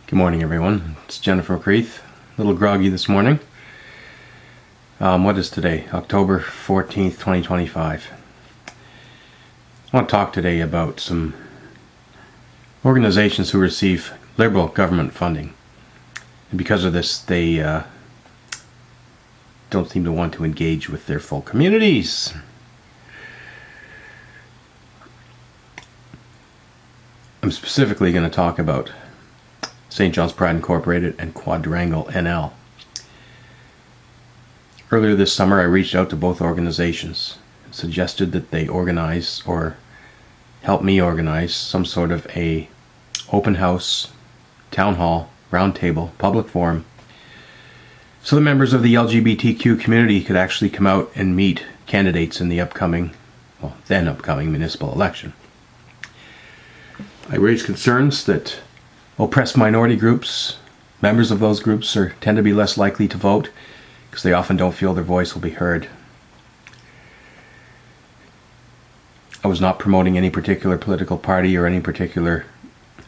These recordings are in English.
Good morning, everyone. It's Jenn from McCreath. A little groggy this morning. What is today? October 14th, 2025. I want to talk today about some organizations who receive liberal government funding. And because of this, they don't seem to want to engage with their full communities. I'm specifically going to talk about St. John's Pride Incorporated and Quadrangle NL. Earlier this summer, I reached out to both organizations and suggested that they organize or help me organize some sort of a open house, town hall, roundtable, public forum, so the members of the LGBTQ community could actually come out and meet candidates in the then upcoming municipal election. I raised concerns that oppressed minority groups, members of those groups tend to be less likely to vote because they often don't feel their voice will be heard. I was not promoting any particular political party or any particular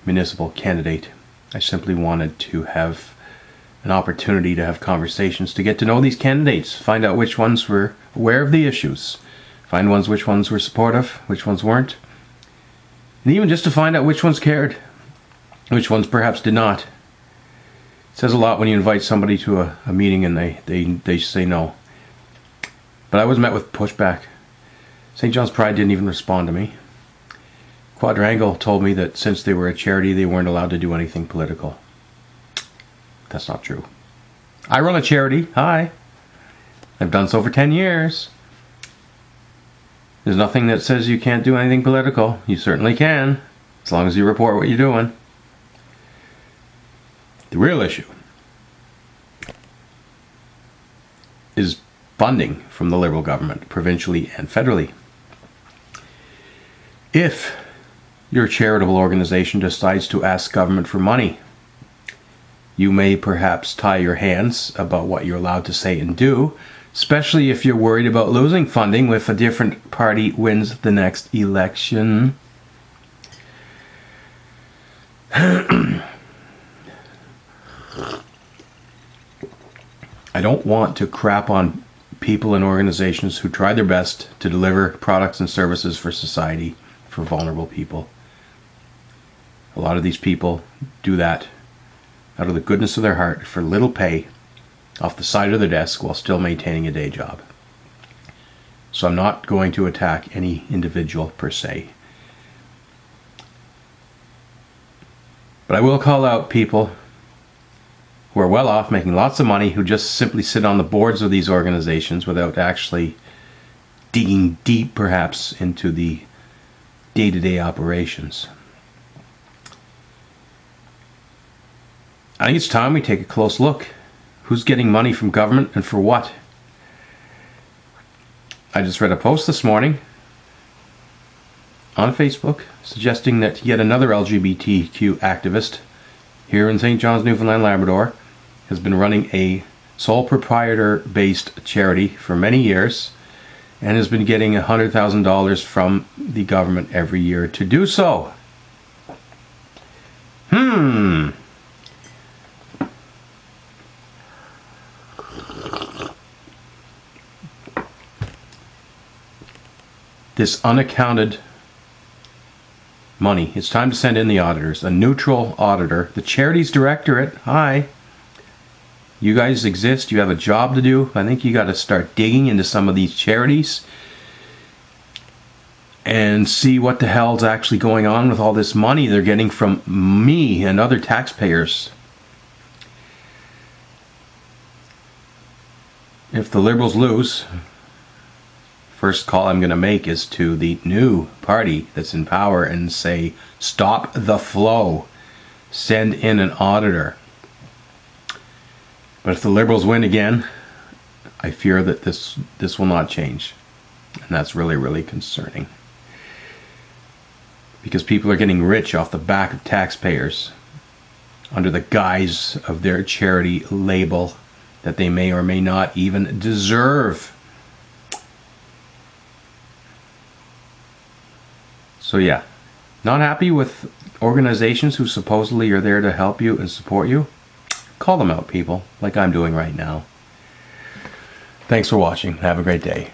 municipal candidate. I simply wanted to have an opportunity to have conversations, to get to know these candidates, find out which ones were aware of the issues, find which ones were supportive, which ones weren't, and even just to find out which ones cared, which ones perhaps did not. It says a lot when you invite somebody to a meeting and they say no. But I was met with pushback. St. John's Pride didn't even respond to me. Quadrangle told me that since they were a charity, they weren't allowed to do anything political. That's not true. I run a charity. Hi. I've done so for 10 years. There's nothing that says you can't do anything political. You certainly can, as long as you report what you're doing. The real issue is funding from the Liberal government, provincially and federally. If your charitable organization decides to ask government for money, you may perhaps tie your hands about what you're allowed to say and do, especially if you're worried about losing funding if a different party wins the next election. I don't want to crap on people and organizations who try their best to deliver products and services for society, for vulnerable people. A lot of these people do that out of the goodness of their heart for little pay off the side of their desk while still maintaining a day job. So I'm not going to attack any individual per se. But I will call out people who are well off, making lots of money, who just simply sit on the boards of these organizations without actually digging deep, perhaps, into the day-to-day operations. I think it's time we take a close look. Who's getting money from government and for what? I just read a post this morning on Facebook suggesting that yet another LGBTQ activist here in St. John's, Newfoundland, Labrador, has been running a sole proprietor-based charity for many years and has been getting $100,000 from the government every year to do so. This unaccounted money. It's time to send in the auditors, a neutral auditor, the charities directorate. Hi. You guys exist. You have a job to do. I think you got to start digging into some of these charities and see what the hell's actually going on with all this money they're getting from me and other taxpayers. If the Liberals lose, first call I'm going to make is to the new party that's in power and say, stop the flow. Send in an auditor. But if the Liberals win again, I fear that this will not change. And that's really, really concerning. Because people are getting rich off the back of taxpayers under the guise of their charity label that they may or may not even deserve. So yeah, not happy with organizations who supposedly are there to help you and support you, call them out, people, like I'm doing right now. Thanks for watching. Have a great day.